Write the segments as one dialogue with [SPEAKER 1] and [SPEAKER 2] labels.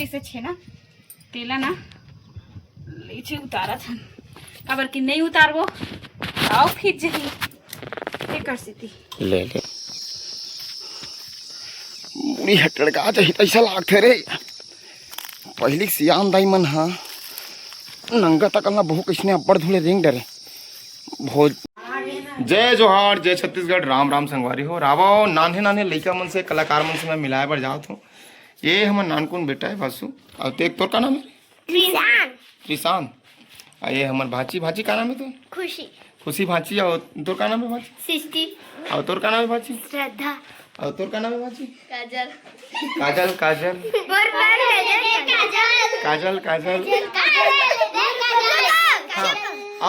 [SPEAKER 1] रही से छेना तेला ना नीचे उतारा था काबर कि नहीं उतारबो आओ फिर जही ये कर सीती
[SPEAKER 2] ले ले मुड़ी हटड़का चाहिए ऐसा लागथे रे पहली सियान दाई मन हा नंगा तकलना बहु किसने अब्बड़ धुले रेंग डरे भोज जय जोहार जय छत्तीसगढ़ राम राम संगवारी हो रावो नान्हे नान्हे लइका मन से कलाकार मन से मैं मिलाए बर जात हूँ। ये हमर नानकुन बेटा है वासु और तेग तोर का नाम है त्रिशान ये हमर भाची भाची का नाम है तो
[SPEAKER 3] खुशी
[SPEAKER 2] खुशी भाची और तोर का नाम है भाची
[SPEAKER 3] सृष्टि
[SPEAKER 2] और तोर का नाम है भाची
[SPEAKER 3] श्रद्धा
[SPEAKER 2] और तोर का नाम है भाची
[SPEAKER 3] काजल
[SPEAKER 2] काजल काजल काजल काजल हाँ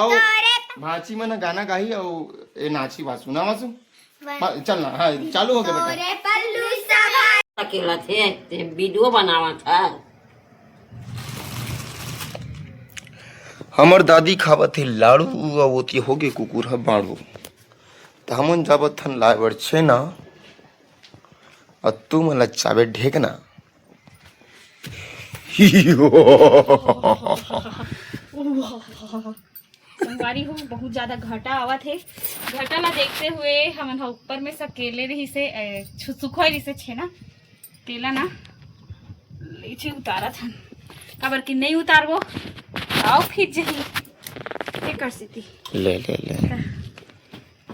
[SPEAKER 2] और भाची मन गाना गाही और ये नाची वासु ना वासु चल ना हाँ चालू हो गया बेटा
[SPEAKER 4] अकेला थे वीडियो बनावा था।
[SPEAKER 2] हमर दादी खावत थी लाड़ू और वो ती हो गए कुकुर है बाड़ू तो हमन जाबत थन लाए बर छे ना और तू मला चाबे ढेकना
[SPEAKER 1] संगवारी हो बहुत ज्यादा घाटा आवा थे घाटा ला देखते हुए हमन ऊपर में सकेले रही से सुखोई रही से छेना तेला ना नीचे उतारा था काबर कि नहीं उतारबो आओ फिर जही ये कर सीती
[SPEAKER 2] ले ले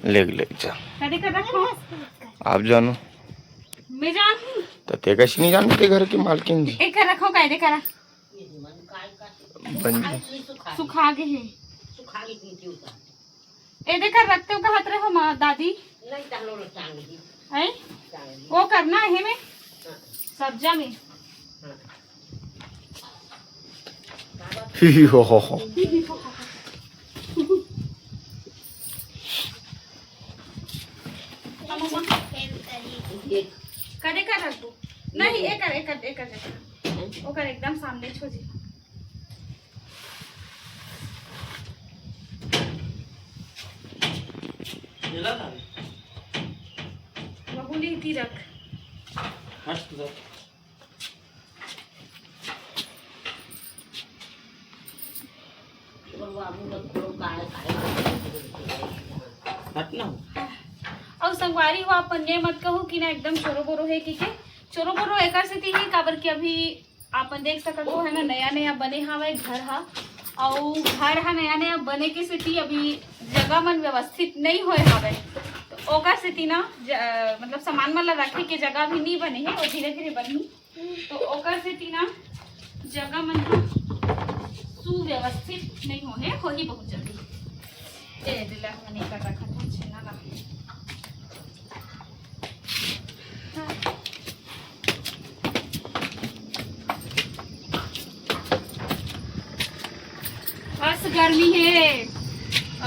[SPEAKER 2] ले ले जा
[SPEAKER 1] कदे कर रखो
[SPEAKER 2] आप जानो
[SPEAKER 1] मैं जानू
[SPEAKER 2] तो ते कैसे नहीं जानते घर की मालकिन जी
[SPEAKER 1] एक कर रखो कायदे करा
[SPEAKER 2] बन
[SPEAKER 1] सुखा गए है ए देखकर रखते हो कहत रहे हो माँ दादी है वो करना है में सब्जा में
[SPEAKER 2] हो
[SPEAKER 1] कदे कर रख दो नहीं एक कर ओकर एकदम सामने छोजी बहुली थी रख और संगवारी हो अपन ये मत कहो कि ना एकदम चोरो बोरो है कि के चोरो बोरो एकर से थी काबर कि अभी आपन देख सकत हो है ना नया नया बने हवे घर हा और घर हा नया नया बने के सेती अभी जगह मन व्यवस्थित नहीं होए हवे तो ओकर सेती ना मतलब सामान मन ला रखे के जगह भी नहीं बने है और धीरे धीरे बनी तो ओकर सेती ना जगह मन सुव्यवस्थित नहीं होने हो ही बहुत जल्दी ए दिला मैंने कर रखा था छेना ला बस गर्मी है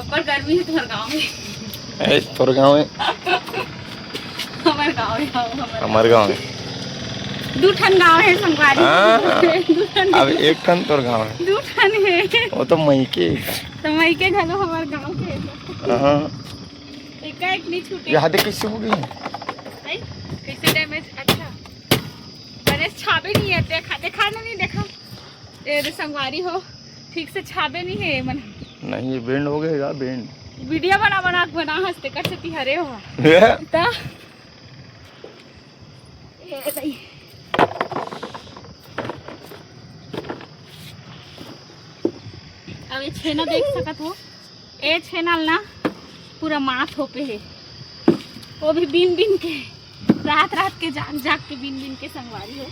[SPEAKER 1] अब्बर गर्मी है तुम्हारे गाँव में
[SPEAKER 2] तोर गाँव में
[SPEAKER 1] हमारे गाँव में दू ठन गाँव है संगवारी
[SPEAKER 2] अब एक ठन तोर गाँव है
[SPEAKER 1] दू ठन है
[SPEAKER 2] वो तो मईके
[SPEAKER 1] तो मईके घलो हमारे गाँव के
[SPEAKER 2] हाँ
[SPEAKER 1] एक नहीं छूटे
[SPEAKER 2] यहाँ देख कैसे हो गई
[SPEAKER 1] कैसे डैमेज अच्छा बने छाबे नहीं है देखा नहीं देखा ये संगवारी हो ठीक से छाबे नहीं है मन
[SPEAKER 2] नहीं ये बेंड हो गएगा बेंड
[SPEAKER 1] वीडियो बना हंसते कर से हरे हो ता अब ये छेना देख सकत हो ए छेना ना पूरा माथ हो पे है वो भी बीन बीन के रात रात के जाग के बीन बीन के संगवारी हो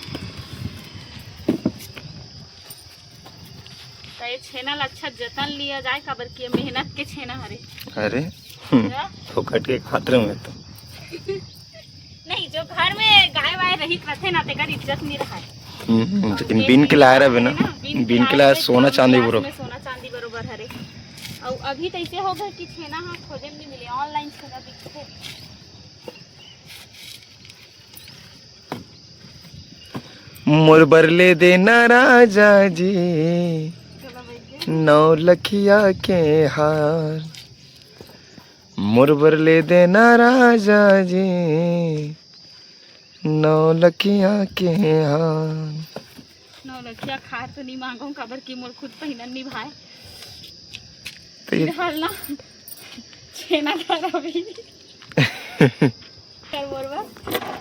[SPEAKER 1] तो ये छेना अच्छा जतन लिया जाए काबर की मेहनत के छेना हरे
[SPEAKER 2] अरे तो कट के खाते में तो
[SPEAKER 1] नहीं जो घर में गाय वाय रही रहते ना तेकर इज्जत नहीं रहा
[SPEAKER 2] लेकिन बीन के लाया रहे ना बीन के लाया सोना चांदी
[SPEAKER 1] बरोबर हरे और अभी तो ऐसे हो गए कि छेना हाँ खोजे में नहीं मिले ऑनलाइन छेना दिखते
[SPEAKER 2] मोर बरले देना राजा जी नौ लखिया के हार मोर बरले देना राजा जी नौ लखिया के हार
[SPEAKER 1] नौलखिया खार तो नहीं मांगो काबर की मोर खुद पहिनन नहीं भाई
[SPEAKER 2] तो ये
[SPEAKER 1] फिलहाल ना छेना खा अभी कर बोलबा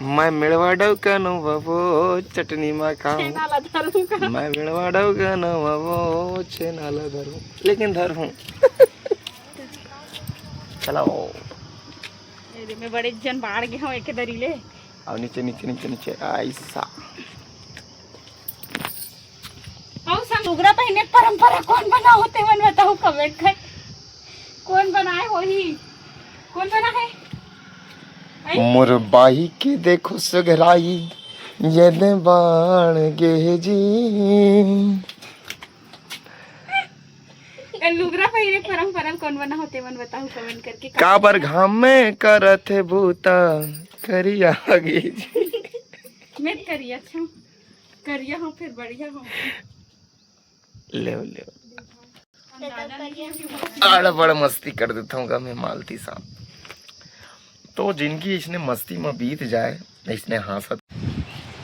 [SPEAKER 2] मैं मिलवा डव कनो बाबो चटनी में खाऊं
[SPEAKER 1] छेना ला धरूंगा
[SPEAKER 2] मैं मिलवा डव कनो बाबो छेना ला धरूं लेकिन धरूं चलो
[SPEAKER 1] मेरे में बड़े जन बाढ़ गए हो एक दरीले
[SPEAKER 2] और नीचे नीचे नीचे नीचे ऐसा
[SPEAKER 1] और सब लुगड़ा पहने परंपरा कौन बना होते मन बताओ कमेंट कर कौन बनाए हो ही कौन बना है
[SPEAKER 2] मोर बाई के देखो सगराई ये दे बाण गे जी
[SPEAKER 1] लुगड़ा पहने परंपरा कौन बना होते मन बताओ कमेंट करके
[SPEAKER 2] काबर घाम में करत है भूता करिया गे जी
[SPEAKER 1] मैं करिया अच्छा करिया हूँ फिर बढ़िया हूँ
[SPEAKER 2] ले ले आड़ बड़ मस्ती कर देता हूँ मैं मालती साहब तो जिनकी इसने मस्ती में बीत जाए इसने हंसत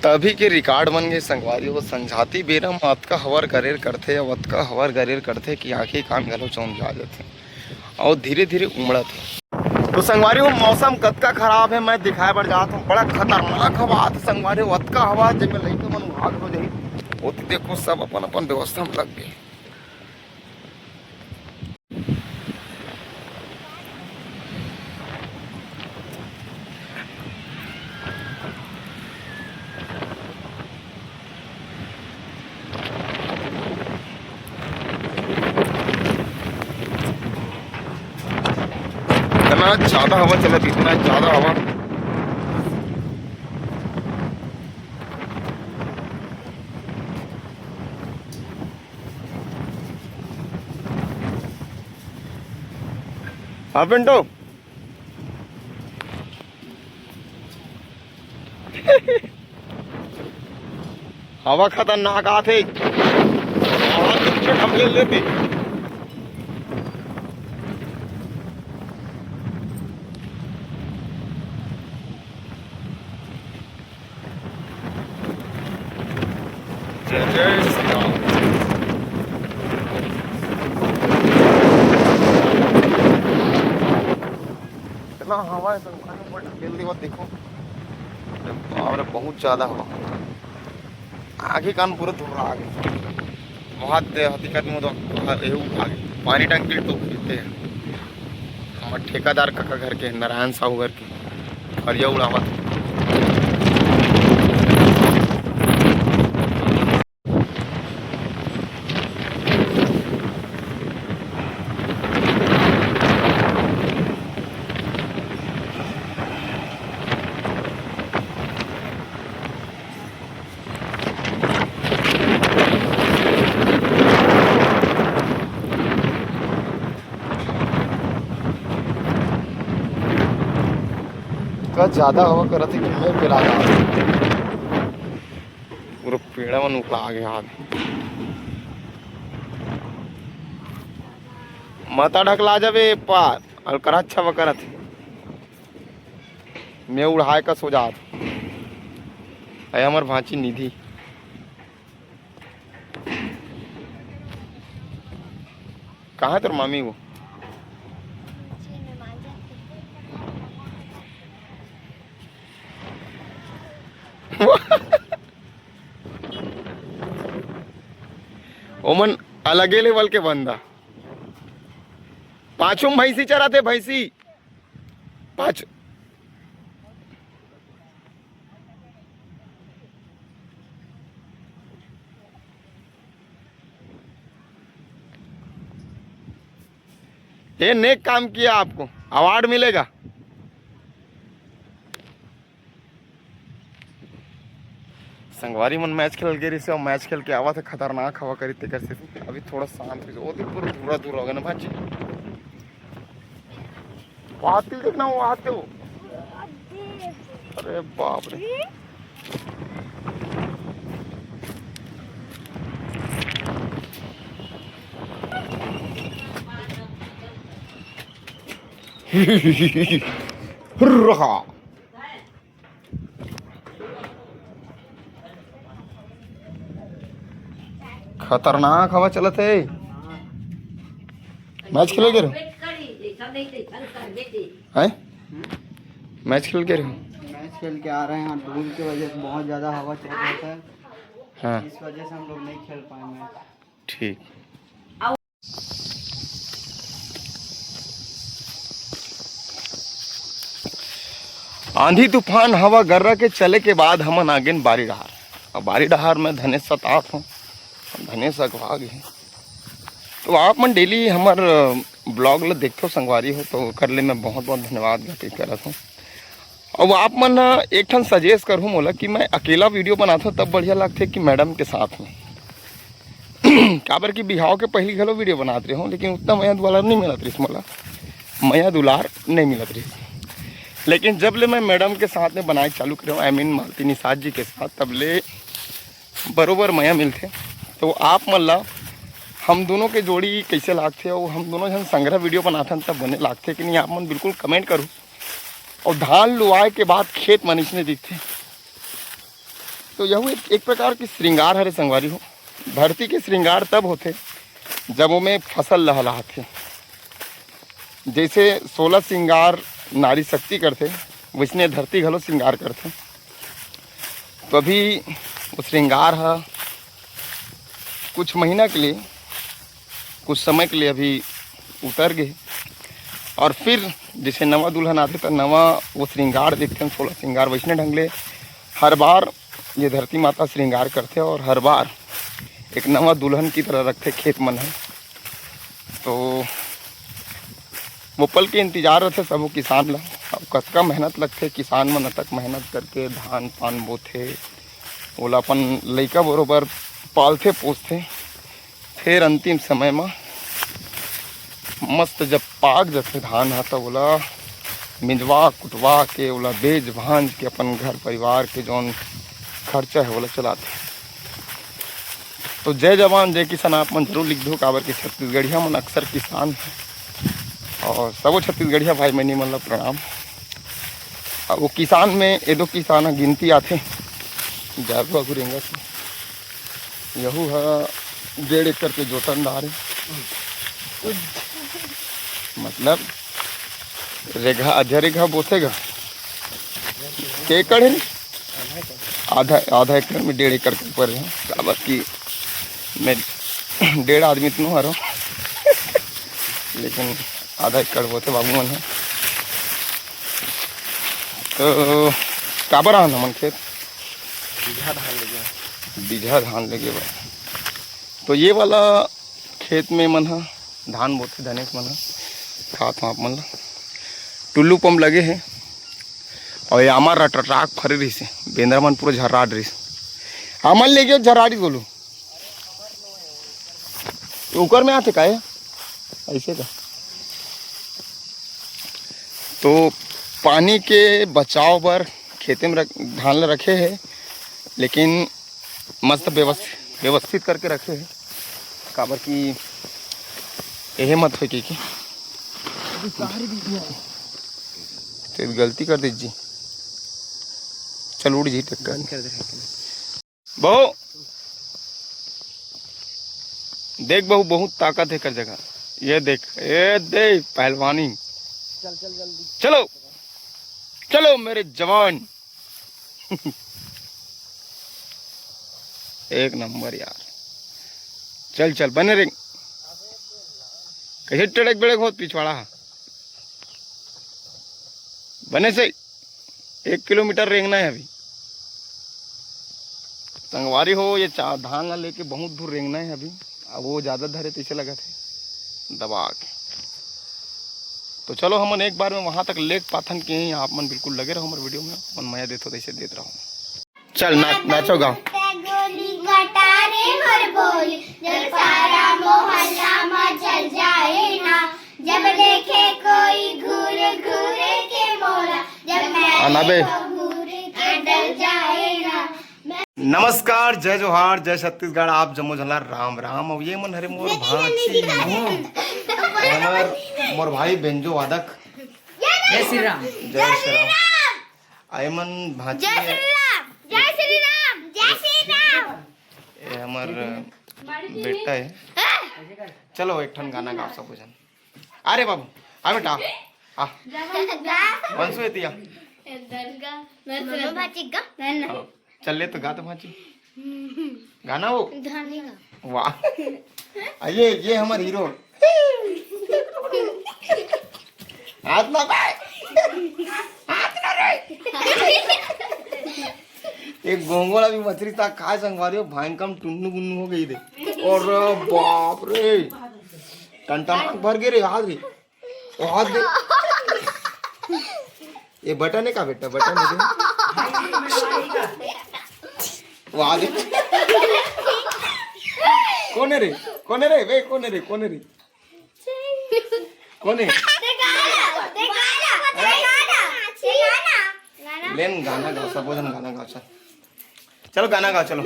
[SPEAKER 2] तभी के रिकॉर्ड बन गए संगवारी वो समझाती बेरा में अतका हवर गरेर करते अब अतका हवर गरेर करते कि आंखें कान गलो चौंध जा जाते और धीरे धीरे उमड़त है तो संगवारी वो मौसम कतका खराब है मैं दिखाए बढ़ जाता हूँ बड़ा खतरनाक हवा संगवारी वो अतका हवा जिसमें लड़के मन भाग हो जाए वो तो देखो सब अपन अपन व्यवस्था में लग गए इतना ज्यादा हवा चलती इतना ज्यादा हवा हाँ पिंटो हवा खतरनाक आते हम ले लेते इतना हवा है तो देखो और बहुत ज्यादा हवा आगे कान पूरा धुरा आगे बहुत हकीकत में तो आगे पानी टंकी तो पीते हैं हमारे ठेकेदार काका घर के नारायण साहू घर के फरिया उड़ावत का ज्यादा हवा कर रहा था कि मैं पिला पूरा पेड़ा में उकला आ गया आगे माता ढकला जावे पार और कर अच्छा वो करत मैं उड़ाए का सो जात है हमार भांची निधि कहाँ है तेरे मामी वो ओमन अलगे लेवल के बंदा पांचों भैंसी चराते भैंसी पांच ये नेक काम किया आपको अवार्ड मिलेगा संगवारी मन मैच खेल गए और मैच खेल के आवा था खतरनाक हवा करी ते करते थे अभी थोड़ा शांत हो तो पूरा दूरा दूर होगा ना भाजी आते देखना वो आते हो अरे बाप रे रहा खतरनाक हवा चलत है। मैच खेल के रहो हैं? मैच खेल के रहो?
[SPEAKER 3] मैच खेल के आ रहे हैं, धूल की वजह से बहुत ज़्यादा हवा चल रहा था,
[SPEAKER 2] हाँ
[SPEAKER 3] इस वजह से हम लोग नहीं खेल पाए मैच।
[SPEAKER 2] ठीक। आंधी तूफान हवा गर्रा के चले के बाद हमन आगे बारी डहार। और बारी डहार में धनेश सतात हूँ, धनेश अगवा गए। तो आप मन डेली हमार ब्लॉग ला देखते हो संगवारी हो, तो कर ले मैं बहुत बहुत धन्यवाद व्यतीत करत हूँ। अब आप मन एक ठन सजेस्ट करूँ मोला कि मैं अकेला वीडियो बनाता तब बढ़िया लगते कि मैडम के साथ में। काबर की बिहाव के पहली घलो वीडियो बनाते रहे हूँ, लेकिन उतना मया दुलार नहीं मिलत रही मोला, मया दुलार नहीं मिलत रही। लेकिन जब ले मैं मैडम के साथ में बनाए चालू करे आई मीन मालती निषाद जी के साथ, तब ले बरोबर मया मिलते। तो आप मन ला हम दोनों के जोड़ी कैसे लागते और हम दोनों जन संग्रह वीडियो बनाते तब बने लागते कि नहीं, आप मन बिल्कुल कमेंट करूँ। और धान लुआए के बाद खेत मनीषने दिखते, तो यह एक प्रकार की श्रृंगार हरे संगवारी हो। धरती के श्रृंगार तब होते जब वो में फसल लहलाते। जैसे 16 श्रृंगार नारी शक्ति करते, वैसने धरती घलो श्रृंगार करते। तो अभी वो श्रृंगार है कुछ महीना के लिए, कुछ समय के लिए अभी उतर गए। और फिर जैसे नवा दुल्हन आते तो नवा वो श्रृंगार देखते हैं, 16 श्रृंगार वैसने ढंग ले हर बार ये धरती माता श्रृंगार करते और हर बार एक नवा दुल्हन की तरह रखते खेत मन है। तो वो पल के इंतजार रहते सब किसान ला। अब कतका मेहनत लगते किसान मन तक मेहनत करके धान पान बोथे, ओला अपन लइका बरोबर पालते पोसते। फिर अंतिम समय में मस्त जब पाक जाते धान हा तो ओला मिंजवा कुटवा के ओला बेच भांज के अपन घर परिवार के जौन खर्चा है ओला चलाते। तो जय जवान जय किसान आप मन जरूर लिख दो, काबर के छत्तीसगढ़िया मन अक्सर किसान है और सबो छत्तीसगढ़िया भाई मैनी मन ला प्रणाम। अब वो किसान में एदो किसान गिनती आते जागो अगुरेंगा से यहू है 1.5 एकड़ के जोतनदार है। मतलब रेघा आधा रेघा बोसेगा के एकड़ है, आधा एकड़ में 1.5 एकड़ के ऊपर है। काबर की मैं 1.5 आदमी तो हरो लेकिन आधा एकड़ बोते बाबू मन है। तो काबर आना मन खेत बीघा धान लगे बा। तो ये वाला खेत में मन है धान बोते धनेश मन है खात आप मन ला टुल्लू पंप लगे है। और ये आमार रटराक फरे रही से बेंद्रा मन पूरा झर्राट रही आमन ले गए झर्राड़ी बोलू तो ऊपर में आते का है ऐसे का। तो पानी के बचाव पर खेते में धान ला रखे है, लेकिन मस्त व्यवस्थित करके रखे है। काबर की यही मत हो कि तो गलती कर दीजिए। चल उड़ जी टक्कर बहू देख बहू बहुत ताकत है कर जगह। ये देख ये दे पहलवानी।
[SPEAKER 3] चल चल जल्दी
[SPEAKER 2] चलो चलो मेरे जवान। एक नंबर यार। चल चल बने रे कैसे टेढ़क बेड़क हो पिछवाड़ा बने से 1 किलोमीटर रेंगना है अभी संगवारी हो। ये धान ला लेके बहुत दूर रेंगना है अभी। अब वो ज़्यादा धरे तैसे लगा थे दबा के। तो चलो हमन एक बार में वहाँ तक लेक पाथन के ही आप मन बिल्कुल लगे रहो हमारे वीडियो में। मन मया देते तैसे देते रहो। चल नाचो गाँव
[SPEAKER 5] जब देखे कोई घूर घूरे के मोला, जब मैं डर जाए ना।
[SPEAKER 2] नमस्कार जय जोहार जय छत्तीसगढ़ आप जम्मो झला राम राम। अब ये मन हरे मोर भाची मोर भाई बेंजो वादक
[SPEAKER 4] जय श्री राम।
[SPEAKER 2] जय श्री राम। आय मन भाची
[SPEAKER 5] जय श्री राम जय श्री राम जय श्री राम।
[SPEAKER 2] ये हमार बेटा है। चलो एक ठन गाना गाओ सब जन। अरे बाबू आ बेटा आ वंशु एतिया चल ले तो गा तो भाची गाना वो वाह ये हमारे हीरो हाथ ना एक गोंगोला भी मछली था काय संगवारी भयंकर टुन्नू गुन्नू हो गई थी और बाप रे टन भर गए रे हाथ दे ये बटन है का बेटा बटन है वहां दे कौन है रे वे कौन है रे लेन गाना गाओ सब गाना गाओ चलो गाना गाओ चलो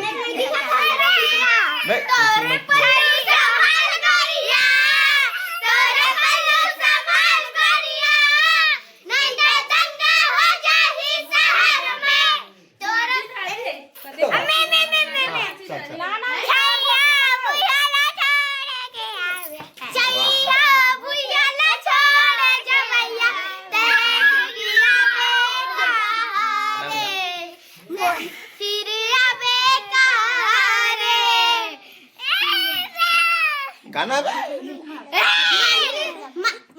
[SPEAKER 2] गाना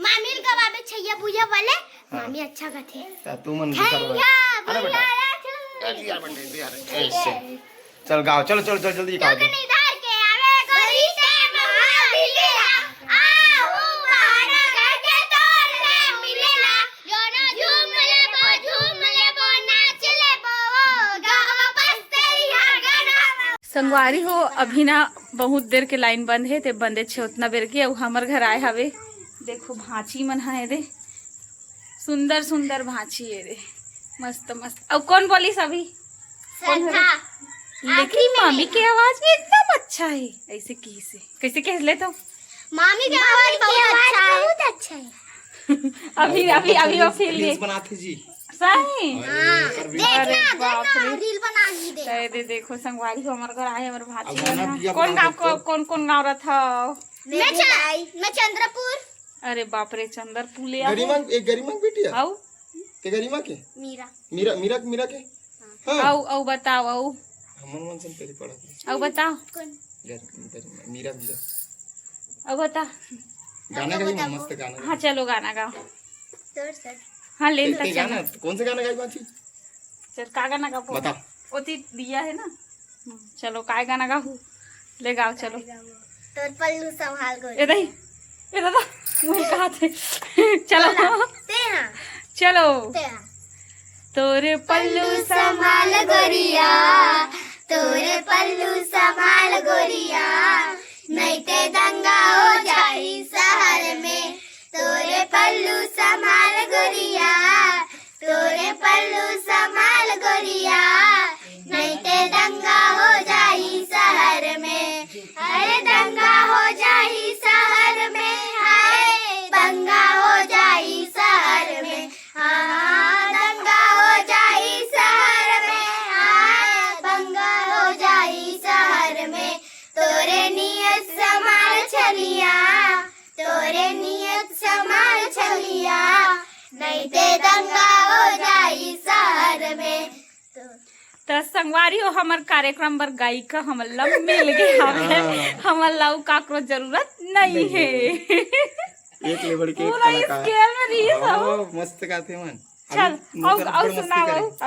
[SPEAKER 5] मामी गवाबे छैया बुया वाले मामी अच्छा गाथे
[SPEAKER 2] तू मन अरे बेटा यार बंदे यार ऐसे चल गाओ चलो जल्दी गाओ
[SPEAKER 1] संगवारी हो अभी ना बहुत देर के लाइन बंद है ते बंदे छे उतना बेर के अब हमर घर आए हवे देखो भांची मन है रे सुंदर सुंदर भांची है रे मस्त अब कौन बोली सभी लेकिन मामी की आवाज भी एकदम अच्छा है ऐसे कैसे कह ले तो
[SPEAKER 5] मामी की आवाज बहुत अच्छा है
[SPEAKER 1] अभी वो फील
[SPEAKER 2] रील्स बनाते जी
[SPEAKER 1] सही
[SPEAKER 5] देखना रील बना दी
[SPEAKER 1] दे देखो संगवारी हो हमारे घर आए हमारे भाची कौन गाँव कौन गाँव रहा था
[SPEAKER 5] मैं चंद्रपुर
[SPEAKER 1] अरे बाप रे चंद्रपुर
[SPEAKER 2] गरिमा बेटी है
[SPEAKER 1] आओ
[SPEAKER 2] के गरिमा के मीरा के
[SPEAKER 1] आओ बताओ आओ
[SPEAKER 2] हमन मन से पहले पढ़ा
[SPEAKER 1] आओ बताओ
[SPEAKER 2] मीरा
[SPEAKER 1] आओ बता
[SPEAKER 2] गाना गाई मस्त गाना
[SPEAKER 1] हाँ चलो गाना गाओ हाँ लेन तक
[SPEAKER 2] गाना कौन से गाना गाई बाची
[SPEAKER 1] चल का गाना गाओ
[SPEAKER 2] बता
[SPEAKER 1] ओती दिया है ना चलो काय गाना गाओ ले गाओ चलो
[SPEAKER 5] तोर पल्लू संभाल गो
[SPEAKER 1] ये दादा मुझे कहा थे चलो चलो तोरे पल्लू
[SPEAKER 5] संभाल गोरिया तोरे पल्लू संभाल गोरिया नहीं ते दंगा हो जाई शहर में तोरे पल्लू संभाल गोरिया तोरे पल्लू संभाल गोरिया नहीं ते दंगा हो जाई शहर में अरे दंगा हो जाई शहर में हाय दंगा हो जाई शहर में हाँ दंगा हो जाई शहर में हाय दंगा हो जाई शहर में तोरे नियत संभाल छलिया तोरे नियत संभाल छलिया नहीं ते दंगा हो जाई शहर में
[SPEAKER 1] तो संगवारी हो हमार कार्यक्रम बर गायिका हमर लव मिल गए हमें हमर लव काकरो जरूरत नहीं है
[SPEAKER 2] एक लेवल के
[SPEAKER 1] पूरा स्केल में रही सब
[SPEAKER 2] मस्त गाते मन
[SPEAKER 1] चल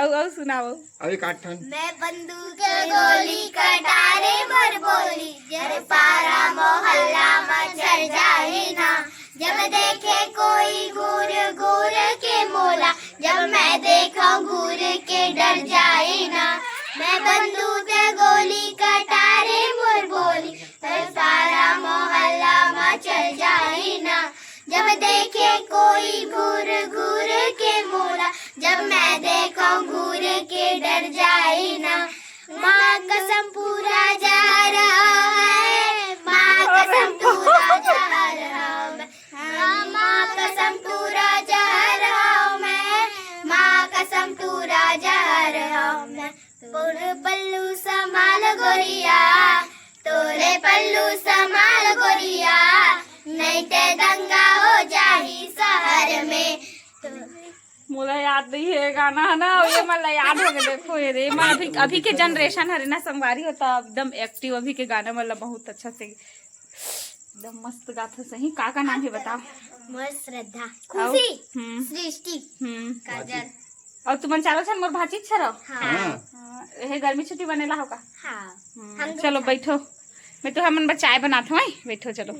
[SPEAKER 1] आओ सुनाओ
[SPEAKER 2] अभी काटन
[SPEAKER 5] मैं बंदूक गोली कटारे मर बोली जब पारा मोहल्ला मचल जाए ना जब देखे कोई घूर घूर के मोला जब मैं देखा घूर के डर जाए ना मैं बंदूक गोली कटारे मर बोली जब सारा मोहल्ला मचल जाए ना जब देखे कोई घूर घूर के मोला जब मैं देखा घूर के डर जाए ना माँ कसम पूरा जा रहा है माँ कसम पूरा जा रहा हूँ मैं माँ कसम पूरा जा रहा हूँ मैं माँ कसम पूरा जा रहा हूँ मैं पल्लू संभाल गोरिया तोरे ए पल्लू संभाल गोरिया, नहीं ते दंगा हो जाही शहर में।
[SPEAKER 1] मोला याद नहीं है गाना है ना, ये मला याद हो गया। देखो ये रे मैं अभी के जनरेशन है ना संगवारी होता एकदम एक्टिव। अभी के गाना मतलब बहुत अच्छा से एकदम मस्त गाता सही। का नाम है बताओ?
[SPEAKER 5] मोर श्रद्धा,
[SPEAKER 1] और?
[SPEAKER 5] खुशी, सृष्टि, काजल।
[SPEAKER 1] और तुम चारो छन मोर भाची छरो?
[SPEAKER 5] हाँ
[SPEAKER 1] हे गर्मी छुट्टी बनेला होगा?
[SPEAKER 5] हाँ।
[SPEAKER 1] चलो बैठो, मैं तो हमन चाय बनाता हूँ। बैठो चलो।